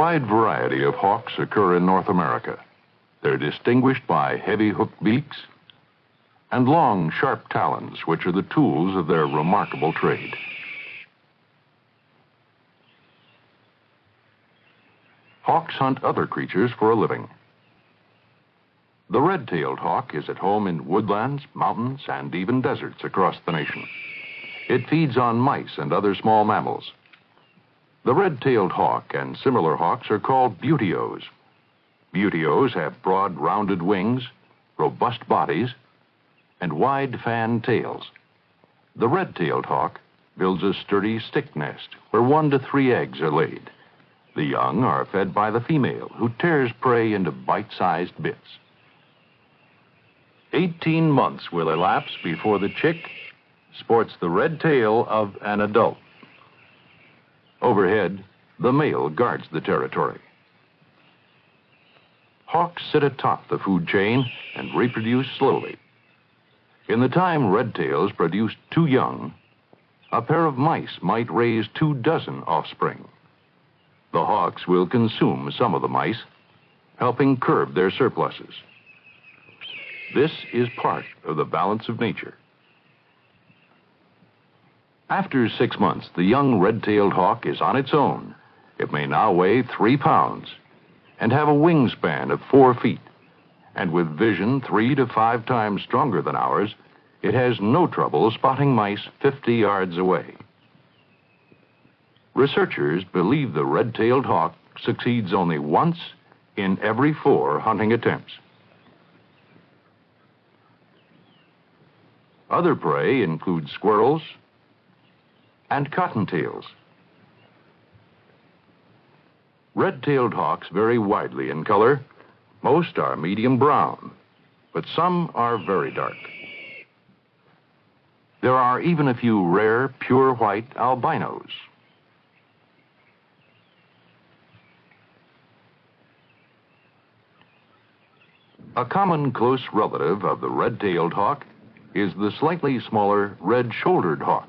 wide variety of hawks occur in North America. They're distinguished by heavy hooked beaks and long, sharp talons, which are the tools of their remarkable trade. Hawks hunt other creatures for a living. The red-tailed hawk is at home in woodlands, mountains, and even deserts across the nation. It feeds on mice and other small mammals. The red-tailed hawk and similar hawks are called buteos. Buteos have broad, rounded wings, robust bodies, and wide fan tails. The red-tailed hawk builds a sturdy stick nest where 1 to 3 eggs are laid. The young are fed by the female, who tears prey into bite-sized bits. 18 months will elapse before the chick sports the red tail of an adult. Overhead, the male guards the territory. Hawks sit atop the food chain and reproduce slowly. In the time red tails produce 2 young, a pair of mice might raise 2 dozen offspring. The hawks will consume some of the mice, helping curb their surpluses. This is part of the balance of nature. After 6 months, the young red-tailed hawk is on its own. It may now weigh 3 pounds and have a wingspan of 4 feet. And with vision 3 to 5 times stronger than ours, it has no trouble spotting mice 50 yards away. Researchers believe the red-tailed hawk succeeds only once in every 4 hunting attempts. Other prey include squirrels and cottontails. Red-tailed hawks vary widely in color. Most are medium brown, but some are very dark. There are even a few rare, pure white albinos. A common close relative of the red-tailed hawk is the slightly smaller red-shouldered hawk.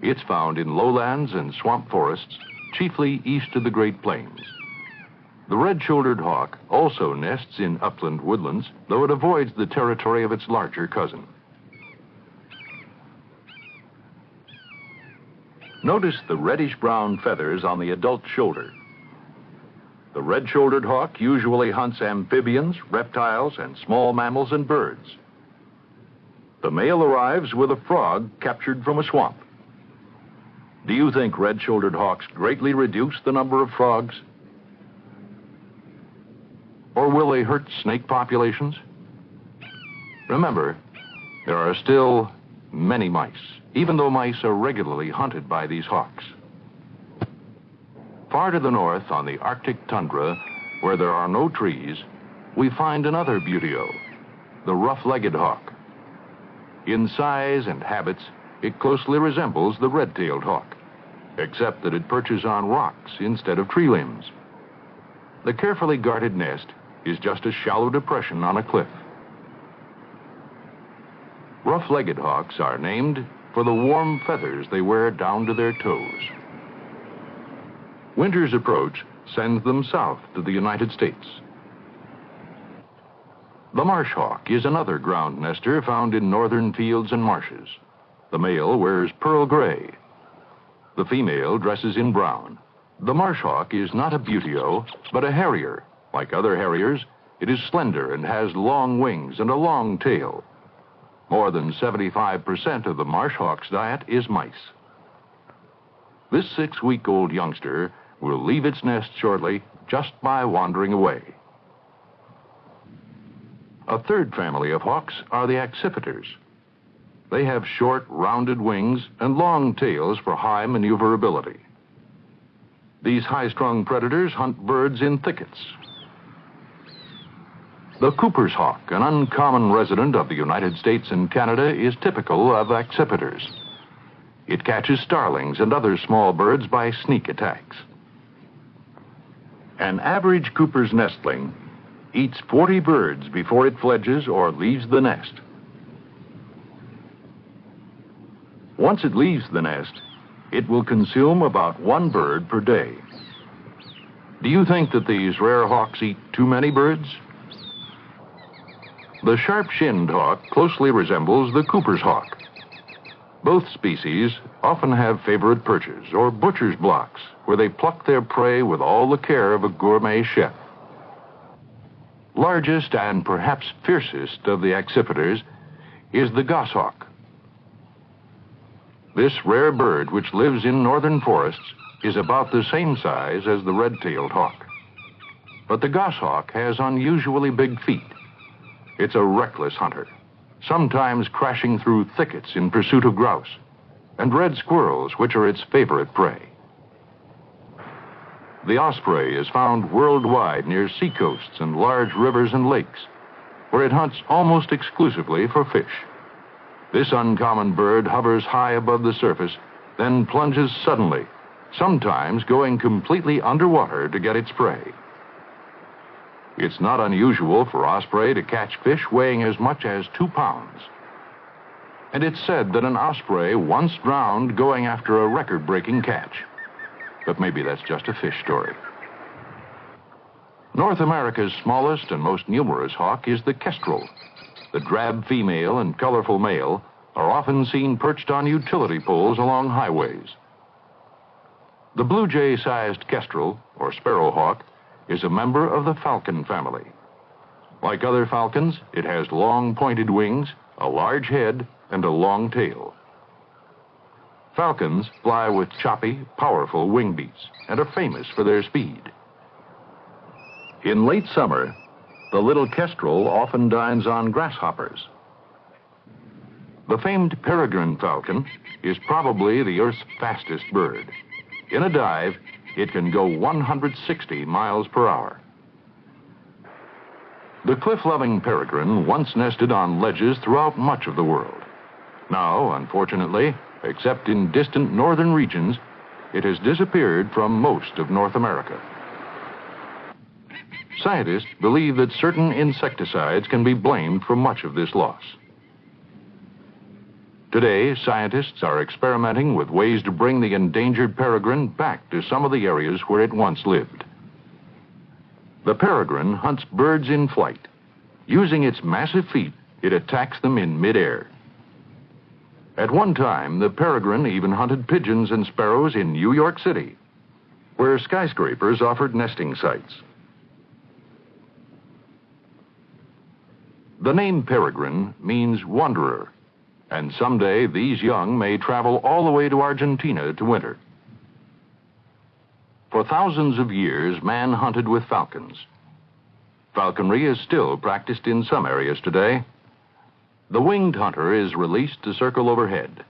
It's found in lowlands and swamp forests, chiefly east of the Great Plains. The red-shouldered hawk also nests in upland woodlands, though it avoids the territory of its larger cousin. Notice the reddish-brown feathers on the adult shoulder. The red-shouldered hawk usually hunts amphibians, reptiles, and small mammals and birds. The male arrives with a frog captured from a swamp. Do you think red-shouldered hawks greatly reduce the number of frogs? Or will they hurt snake populations? Remember, there are still many mice, even though mice are regularly hunted by these hawks. Far to the north, on the Arctic tundra, where there are no trees, we find another buteo, the rough-legged hawk. In size and habits, it closely resembles the red-tailed hawk, except that it perches on rocks instead of tree limbs. The carefully guarded nest is just a shallow depression on a cliff. Rough-legged hawks are named for the warm feathers they wear down to their toes. Winter's approach sends them south to the United States. The marsh hawk is another ground nester found in northern fields and marshes. The male wears pearl gray. The female dresses in brown. The marsh hawk is not a buteo, but a harrier. Like other harriers, it is slender and has long wings and a long tail. More than 75% of the marsh hawk's diet is mice. This 6-week-old youngster will leave its nest shortly just by wandering away. A third family of hawks are the accipiters. They have short, rounded wings and long tails for high maneuverability. These high-strung predators hunt birds in thickets. The Cooper's hawk, an uncommon resident of the United States and Canada, is typical of accipiters. It catches starlings and other small birds by sneak attacks. An average Cooper's nestling eats 40 birds before it fledges or leaves the nest. Once it leaves the nest, it will consume about 1 bird per day. Do you think that these rare hawks eat too many birds? The sharp-shinned hawk closely resembles the Cooper's hawk. Both species often have favorite perches or butcher's blocks where they pluck their prey with all the care of a gourmet chef. Largest and perhaps fiercest of the accipiters is the goshawk. This rare bird, which lives in northern forests, is about the same size as the red-tailed hawk. But the goshawk has unusually big feet. It's a reckless hunter, sometimes crashing through thickets in pursuit of grouse and red squirrels, which are its favorite prey. The osprey is found worldwide near seacoasts and large rivers and lakes, where it hunts almost exclusively for fish. This uncommon bird hovers high above the surface, then plunges suddenly, sometimes going completely underwater to get its prey. It's not unusual for osprey to catch fish weighing as much as 2 pounds. And it's said that an osprey once drowned going after a record-breaking catch. But maybe that's just a fish story. North America's smallest and most numerous hawk is the kestrel. The drab female and colorful male are often seen perched on utility poles along highways. The blue jay-sized kestrel, or sparrowhawk, is a member of the falcon family. Like other falcons, it has long pointed wings, a large head, and a long tail. Falcons fly with choppy, powerful wing beats and are famous for their speed. In late summer, the little kestrel often dines on grasshoppers. The famed peregrine falcon is probably the Earth's fastest bird. In a dive, it can go 160 miles per hour. The cliff-loving peregrine once nested on ledges throughout much of the world. Now, unfortunately, except in distant northern regions, it has disappeared from most of North America. Scientists believe that certain insecticides can be blamed for much of this loss. Today, scientists are experimenting with ways to bring the endangered peregrine back to some of the areas where it once lived. The peregrine hunts birds in flight. Using its massive feet, it attacks them in midair. At one time, the peregrine even hunted pigeons and sparrows in New York City, where skyscrapers offered nesting sites. The name peregrine means wanderer, and someday these young may travel all the way to Argentina to winter. For thousands of years, man hunted with falcons. Falconry is still practiced in some areas today. The winged hunter is released to circle overhead.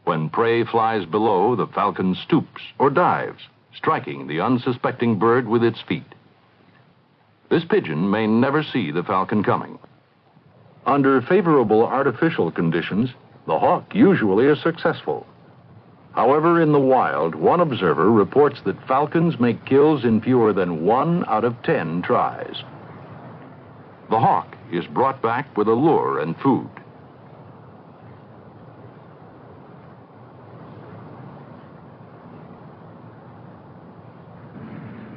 When prey flies below, the falcon stoops or dives, striking the unsuspecting bird with its feet. This pigeon may never see the falcon coming. Under favorable artificial conditions, the hawk usually is successful. However, in the wild, one observer reports that falcons make kills in fewer than 1 out of 10 tries. The hawk is brought back with a lure and food.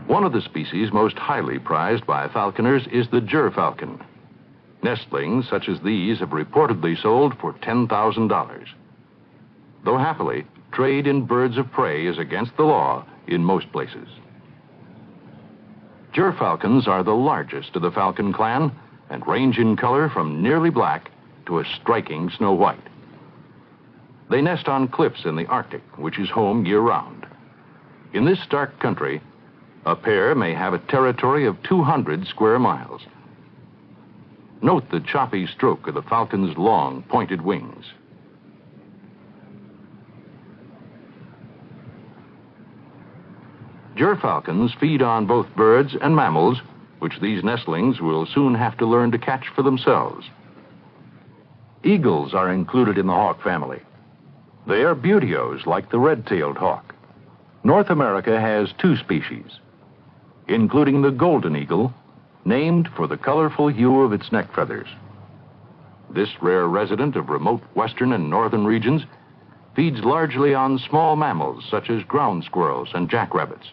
One of the species most highly prized by falconers is the gerfalcon. Nestlings such as these have reportedly sold for $10,000. Though happily, trade in birds of prey is against the law in most places. Gerfalcons are the largest of the falcon clan and range in color from nearly black to a striking snow white. They nest on cliffs in the Arctic, which is home year-round. In this stark country, a pair may have a territory of 200 square miles. Note the choppy stroke of the falcon's long, pointed wings. Gerfalcons feed on both birds and mammals, which these nestlings will soon have to learn to catch for themselves. Eagles are included in the hawk family. They are beautios like the red-tailed hawk. North America has 2 species, including the golden eagle, named for the colorful hue of its neck feathers. This rare resident of remote western and northern regions feeds largely on small mammals such as ground squirrels and jackrabbits.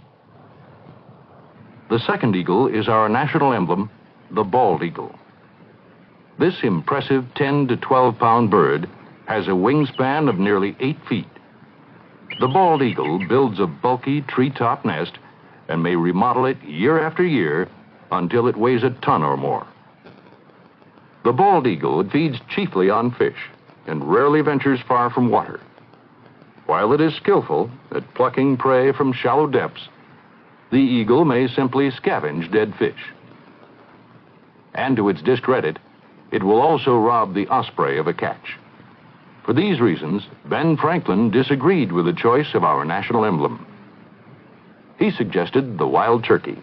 The second eagle is our national emblem, the bald eagle. This impressive 10 to 12-pound bird has a wingspan of nearly 8 feet. The bald eagle builds a bulky treetop nest and may remodel it year after year until it weighs a ton or more. The bald eagle feeds chiefly on fish and rarely ventures far from water. While it is skillful at plucking prey from shallow depths, the eagle may simply scavenge dead fish. And to its discredit, it will also rob the osprey of a catch. For these reasons, Ben Franklin disagreed with the choice of our national emblem. He suggested the wild turkey.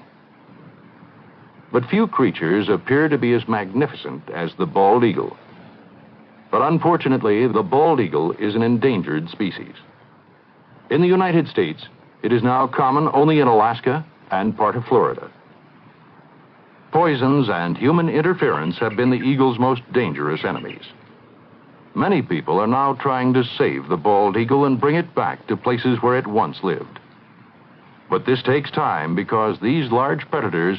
But few creatures appear to be as magnificent as the bald eagle. But unfortunately, the bald eagle is an endangered species. In the United States, it is now common only in Alaska and part of Florida. Poisons and human interference have been the eagle's most dangerous enemies. Many people are now trying to save the bald eagle and bring it back to places where it once lived. But this takes time because these large predators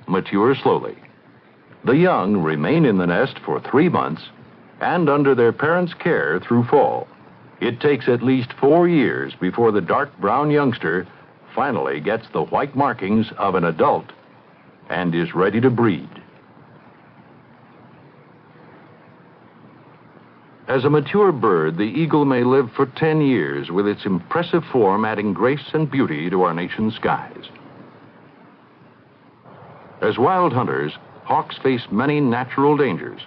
mature slowly. The young remain in the nest for 3 months and under their parents' care through fall. It takes at least 4 years before the dark brown youngster finally gets the white markings of an adult and is ready to breed. As a mature bird, the eagle may live for 10 years, with its impressive form adding grace and beauty to our nation's skies. As wild hunters, hawks face many natural dangers,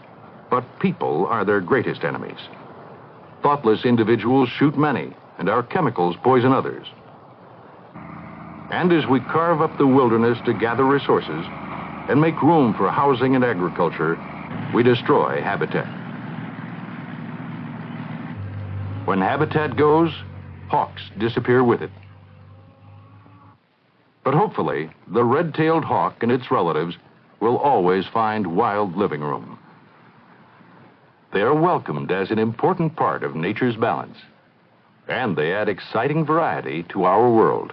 but people are their greatest enemies. Thoughtless individuals shoot many, and our chemicals poison others. And as we carve up the wilderness to gather resources and make room for housing and agriculture, we destroy habitat. When habitat goes, hawks disappear with it. But hopefully, the red-tailed hawk and its relatives will always find wild living room. They are welcomed as an important part of nature's balance, and they add exciting variety to our world.